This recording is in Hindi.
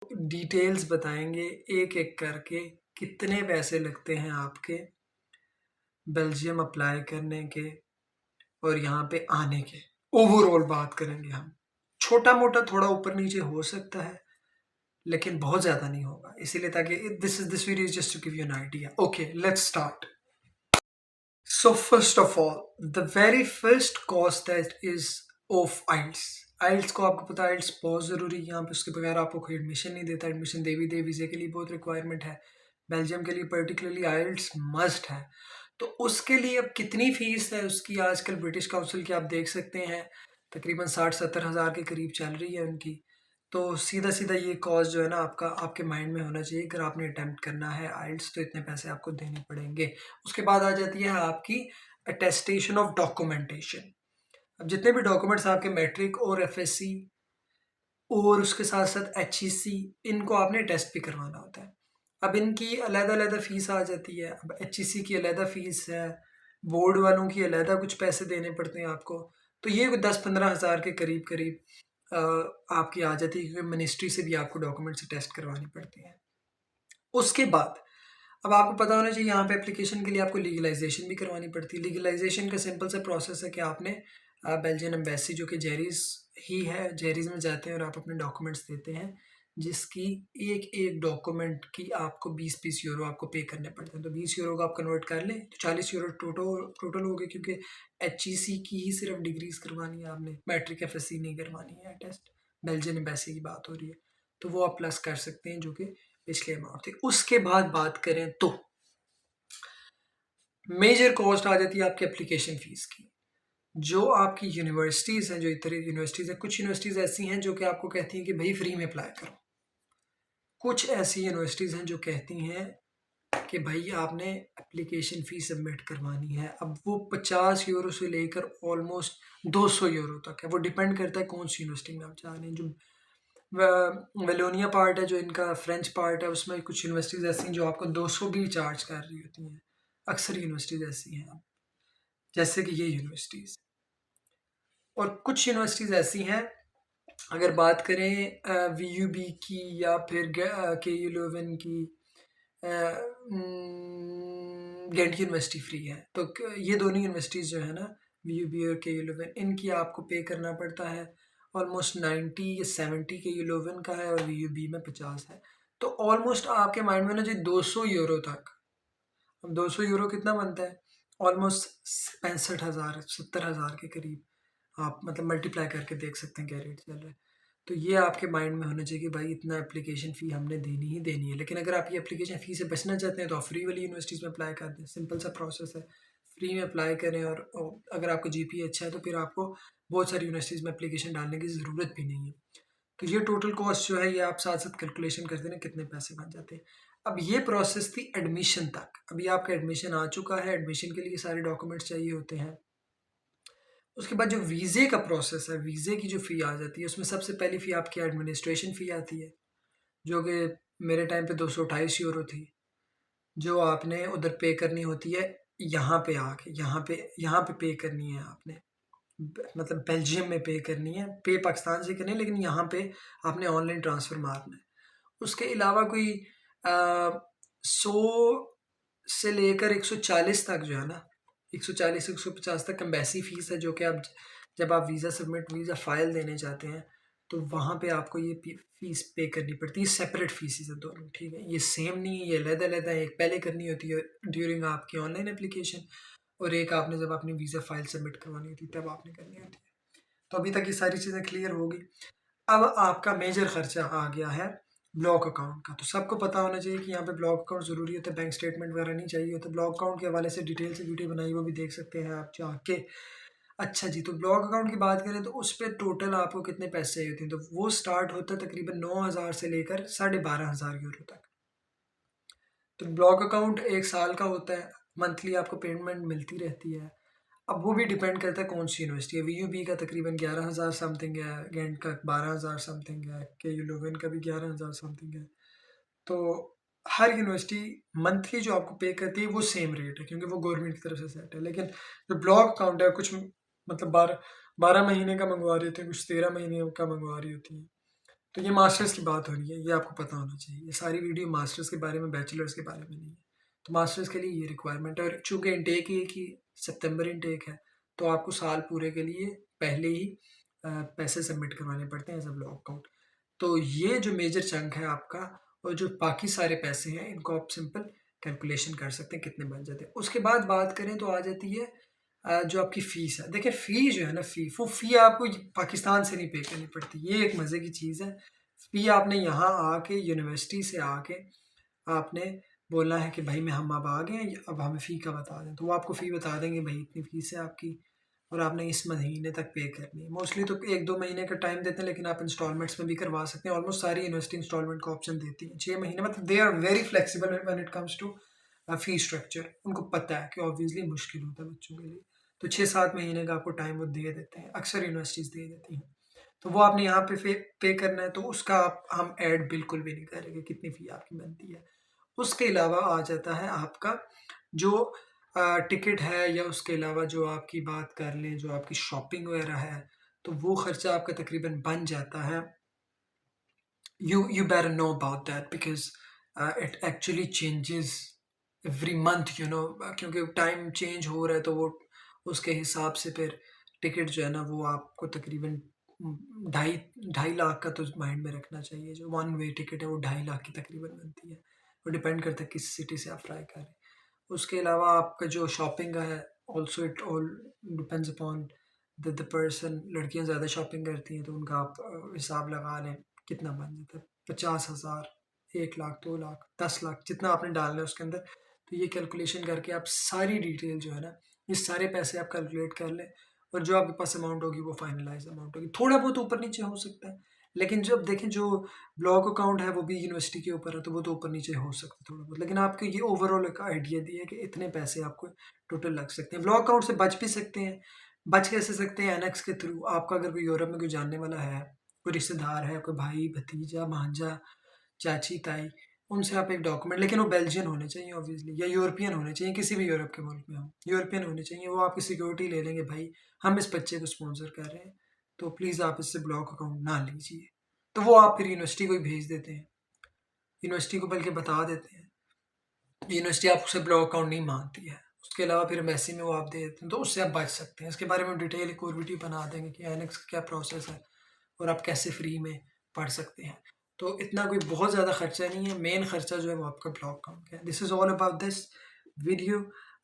डिटेल्स बताएंगे एक एक करके कितने पैसे लगते हैं आपके बेल्जियम अप्लाई करने के और यहाँ पे आने के। ओवरऑल बात करेंगे हम। छोटा मोटा थोड़ा ऊपर नीचे हो सकता है लेकिन बहुत ज़्यादा नहीं होगा, इसीलिए ताकि this video is just to give you an idea. Okay, let's start. So first of all, the very first cost that is of IELTS। आइल्स को आपको पता है, आइल्स बहुत ज़रूरी है यहाँ पे, उसके बगैर आपको कोई एडमिशन नहीं देता। एडमिशन दे भी दे, वीज़े के लिए बहुत रिक्वायरमेंट है, बेल्जियम के लिए पर्टिकुलरली आइल्स मस्ट है। तो उसके लिए अब कितनी फ़ीस है उसकी, आजकल ब्रिटिश काउंसिल की आप देख सकते हैं तकरीबन 60-70 हज़ार के करीब चल रही है उनकी। तो सीधा सीधा ये कॉस्ट जो है ना आपका आपके माइंड में होना चाहिए, अगर आपने अटैम्प्ट करना है आइल्स तो इतने पैसे आपको देने पड़ेंगे। उसके बाद आ जाती है आपकी अटेस्टेशन ऑफ डॉक्यूमेंटेशन। अब जितने भी डॉक्यूमेंट्स आपके मैट्रिक और एफएससी और उसके साथ साथ एचईसी, इनको आपने टेस्ट भी करवाना होता है। अब इनकी अलग-अलग फ़ीस आ जाती है। अब एचईसी की अलग फ़ीस है, बोर्ड वालों की अलग कुछ पैसे देने पड़ते हैं आपको। तो ये 10-15 हज़ार के करीब करीब आपकी आ जाती है, क्योंकि मिनिस्ट्री से भी आपको डॉक्यूमेंट्स टेस्ट करवाने पड़ते हैं। उसके बाद अब आपको पता होना चाहिए यहाँ पे एप्लीकेशन के लिए आपको लीगलाइजेशन भी करवानी पड़ती है। लीगलाइजेशन का सिंपल सा प्रोसेस है कि आपने बेल्जियन एम्बेसी जो कि जेरीज ही है, जेरीज में जाते हैं और आप अपने डॉक्यूमेंट्स देते हैं, जिसकी एक एक डॉक्यूमेंट की आपको 20-20 यूरो आपको पे करने पड़ते हैं। तो 20 यूरो को आप कन्वर्ट कर लें तो 40 यूरो टोटल हो गए, क्योंकि एचईसी की ही सिर्फ डिग्रीज करवानी है आपने, मैट्रिक एफएससी नहीं करवानी है टेस्ट। बेल्जियन एम्बेसी की बात हो रही है तो वो आप प्लस कर सकते हैं, जो कि पिछले अमाउंट थे। उसके बाद बात करें तो मेजर कॉस्ट आ जाती है आपकी एप्लीकेशन फ़ीस की। जो आपकी यूनिवर्सिटीज़ हैं, जो इतनी यूनिवर्सिटीज़ हैं, कुछ यूनिवर्सिटीज़ ऐसी हैं जो कि आपको कहती हैं कि भाई फ्री में अप्लाई करो। कुछ ऐसी यूनिवर्सिटीज़ हैं जो कहती हैं कि भाई आपने एप्लीकेशन फ़ी सबमिट करवानी है। अब वो 50 यूरो से लेकर ऑलमोस्ट 200 यूरो तक है, वो डिपेंड करता है कौन सी यूनिवर्सिटी में आप जा रहे हैं। जो वेलोनिया पार्ट है, जो इनका फ्रेंच पार्ट है, उसमें कुछ यूनिवर्सिटीज़ ऐसी हैं जो आपको 200 भी चार्ज कर रही होती हैं। अक्सर यूनिवर्सिटीज़ ऐसी हैं, जैसे कि ये यूनिवर्सिटीज़। और कुछ यूनिवर्सिटीज़ ऐसी हैं, अगर बात करें वीयूबी की या फिर केयू लeuven की, गेंट यूनिवर्सिटी फ्री है। तो ये दोनों यूनिवर्सिटीज़ जो है ना, वीयूबी और केयू लeuven, इनकी आपको पे करना पड़ता है ऑलमोस्ट 90 या 70 केयू लeuven का है और वीयूबी में 50 है। तो ऑलमोस्ट आपके माइंड में ना जो 200 यूरो तक, अब 200 यूरो कितना बनता है, ऑलमोस्ट 65 हज़ार 70 हज़ार के करीब आप मतलब मल्टीप्लाई करके देख सकते हैं क्या रेट चल रहा है। तो ये आपके माइंड में होना चाहिए कि भाई इतना एप्लीकेशन फ़ी हमने देनी ही देनी है। लेकिन अगर आप ये एप्लीकेशन फ़ी से बचना चाहते हैं तो आप फ्री वाली यूनिवर्सिटीज़ में अप्लाई कर दें, सिंपल सा प्रोसेस है। फ्री में अप्लाई करें और अगर आपका जीपीए अच्छा है तो फिर आपको बहुत सारी यूनिवर्सिटीज़ में एप्लीकेशन डालने की ज़रूरत भी नहीं है। तो ये टोटल कॉस्ट जो है, ये आप साथ साथ कैलकुलेशन कर देना कितने पैसे बन जाते हैं। अब ये प्रोसेस थी एडमिशन तक। अभी आपका एडमिशन आ चुका है, एडमिशन के लिए सारे डॉक्यूमेंट्स चाहिए होते हैं। उसके बाद जो वीज़े का प्रोसेस है, वीज़े की जो फ़ी आ जाती है, उसमें सबसे पहली फ़ी आपकी एडमिनिस्ट्रेशन फ़ी आती है, जो कि मेरे टाइम पे 228 यूरो थी, जो आपने उधर पे करनी होती है। यहाँ पे आके यहाँ पे पे करनी है आपने, मतलब बेल्जियम में पे करनी है। पे पाकिस्तान से करनी है, लेकिन यहाँ पे आपने ऑनलाइन ट्रांसफ़र मारना है। उसके अलावा कोई 100 से लेकर 140 तक जो है ना, 140-150 तक एम्बेसी फ़ीस है, जो कि आप जब आप वीज़ा फ़ाइल देने जाते हैं तो वहाँ पे आपको ये फ़ीस पे करनी पड़ती है। सेपरेट फ़ीसेस है दोनों, ठीक है? ये सेम नहीं है, ये अलग-अलग है। एक पहले करनी होती है ड्यूरिंग आपकी ऑनलाइन एप्लीकेशन, और एक आपने जब अपनी वीज़ा फ़ाइल सबमिट करवानी होती है तब आपने करनी होती है। तो अभी तक ये सारी चीज़ें क्लियर होगी। अब आपका मेजर खर्चा आ गया है ब्लॉक अकाउंट का। तो सबको पता होना चाहिए कि यहाँ पे ब्लॉक अकाउंट ज़रूरी होता है, बैंक स्टेटमेंट वगैरह नहीं चाहिए होता। ब्लॉक अकाउंट के हवाले से डिटेल से वीडियो बनाई, वो भी देख सकते हैं आप जाके। अच्छा जी, तो ब्लॉक अकाउंट की बात करें तो उस पर टोटल आपको कितने पैसे चाहिए होते हैं, तो वो स्टार्ट होता है तकरीबन 9,000 से लेकर 12,500 यूरो तक। तो ब्लॉक अकाउंट 1 साल का होता है, मंथली आपको पेमेंट मिलती रहती है। अब वो भी डिपेंड करता है कौन सी यूनिवर्सिटी है। वीयूबी का तकरीबन 11,000 समथिंग है, गेंट का 12,000 समथिंग है, केयू लeuven का भी 11,000 समथिंग है। तो हर यूनिवर्सिटी मंथली जो आपको पे करती है वो सेम रेट है, क्योंकि वो गवर्नमेंट की तरफ से सेट है। लेकिन जो ब्लॉक अकाउंट है, कुछ मतलब 12 12 महीने का मंगवा रही होती है, कुछ 13 महीने का मंगवा रही होती है। तो ये मास्टर्स की बात हो रही है, ये आपको पता होना चाहिए। ये सारी वीडियो मास्टर्स के बारे में, बैचलर्स के बारे में नहीं है। तो मास्टर्स के लिए ये रिक्वायरमेंट है, और चूँकि इनटेक ही एक ही सितंबर इनटेक है, तो आपको साल पूरे के लिए पहले ही पैसे सबमिट करवाने पड़ते हैं एज अ ब्लॉक अकाउंट। तो ये जो मेजर चंक है आपका, और जो बाकी सारे पैसे हैं, इनको आप सिंपल कैलकुलेशन कर सकते हैं कितने बन जाते हैं। उसके बाद बात करें तो आ जाती है जो आपकी फ़ीस है। देखिए फ़ी जो है ना, वो फ़ी आपको पाकिस्तान से नहीं पे करनी पड़ती, ये एक मज़े की चीज़ है। फ़ी आपने यहाँ आके, यूनिवर्सिटी से आके आपने बोलना है कि भाई हम अब आ गए हैं, अब हमें फ़ी का बता दें, तो वो आपको फ़ी बता देंगे, भाई इतनी फ़ीस है आपकी और आपने इस महीने तक पे करनी है। मोस्टली तो 1-2 महीने का टाइम देते हैं, लेकिन आप इंस्टॉलमेंट्स में भी करवा सकते हैं। ऑलमोस्ट सारी यूनिवर्सिटी इंस्टॉलमेंट का ऑप्शन देती है। 6 महीने, मतलब they are very flexible when it comes to fee structure. उनको पता है कि ऑब्वियसली मुश्किल होता है बच्चों के लिए, तो 6-7 महीने का आपको टाइम वो दे देते हैं, अक्सर यूनिवर्सिटीज़ दे देती हैं। तो वो आपने यहाँ पे पे करना है, तो उसका आप हम ऐड बिल्कुल भी नहीं करेंगे कितनी फ़ी आपकी बनती है। उसके अलावा आ जाता है आपका जो टिकट है, या उसके अलावा जो आपकी बात कर लें, जो आपकी शॉपिंग वगैरह है, तो वो खर्चा आपका तकरीबन बन जाता है। You better know about that because it actually changes every month, क्योंकि टाइम चेंज हो रहा है, तो वो उसके हिसाब से फिर टिकट जो है ना, वो आपको तकरीबन 2.5 लाख का तो माइंड में रखना चाहिए। जो वन वे टिकट है वो 2.5 लाख की तकरीबन बनती है। वो डिपेंड करता है किस सिटी से आप फ्लाई कर रहे हैं। उसके अलावा आपका जो शॉपिंग का है, also it all depends upon the person. लड़कियां ज़्यादा शॉपिंग करती हैं, तो उनका आप हिसाब लगा लें कितना बन जाता है। 50,000, 1 लाख, 2 लाख, 10 लाख, जितना आपने डालना है उसके अंदर। तो ये कैलकुलेशन करके आप सारी डिटेल जो है ना, ये सारे पैसे आप कैलकुलेट कर लें, और जो आपके पास अमाउंट होगी वो फाइनलाइज अमाउंट होगी। थोड़ा बहुत ऊपर नीचे हो सकता है, लेकिन जब देखें जो ब्लॉक अकाउंट है वो भी यूनिवर्सिटी के ऊपर है, तो वो तो ऊपर नीचे हो सकता है थोड़ा बहुत, लेकिन आपको ये ओवरऑल एक आइडिया दिया है कि इतने पैसे आपको टोटल लग सकते हैं। ब्लॉक अकाउंट से बच भी सकते हैं। बच कैसे सकते हैं? एनेक्स के थ्रू। आपका अगर कोई यूरोप में कोई जानने वाला है, कोई रिश्तेदार है, कोई भाई, भतीजा, भांजा, चाची, ताई, उनसे आप एक डॉक्यूमेंट, लेकिन वो बेल्जियन होने चाहिए ऑब्वियसली, या यूरोपियन होने चाहिए, किसी भी यूरोप के मुल्क में हो, यूरोपियन होने चाहिए। वो आपकी सिक्योरिटी ले लेंगे, भाई हम इस बच्चे को स्पॉन्सर कर रहे हैं, तो प्लीज़ आप इससे ब्लॉक अकाउंट ना लीजिए। तो वो आप फिर यूनिवर्सिटी को ही भेज देते हैं, यूनिवर्सिटी को बल्कि बता देते हैं, यूनिवर्सिटी आपसे ब्लॉक अकाउंट नहीं मांगती है। उसके अलावा फिर एमएससी में वो आप दे देते हैं, तो उससे आप बच सकते हैं। इसके बारे में डिटेल एक और वीडियो बना देंगे कि एनेक्स का क्या प्रोसेस है और आप कैसे फ्री में पढ़ सकते हैं। तो इतना कोई बहुत ज़्यादा खर्चा नहीं है, मेन खर्चा जो है वो आपका ब्लॉग अकाउंट का है। This is all about this video.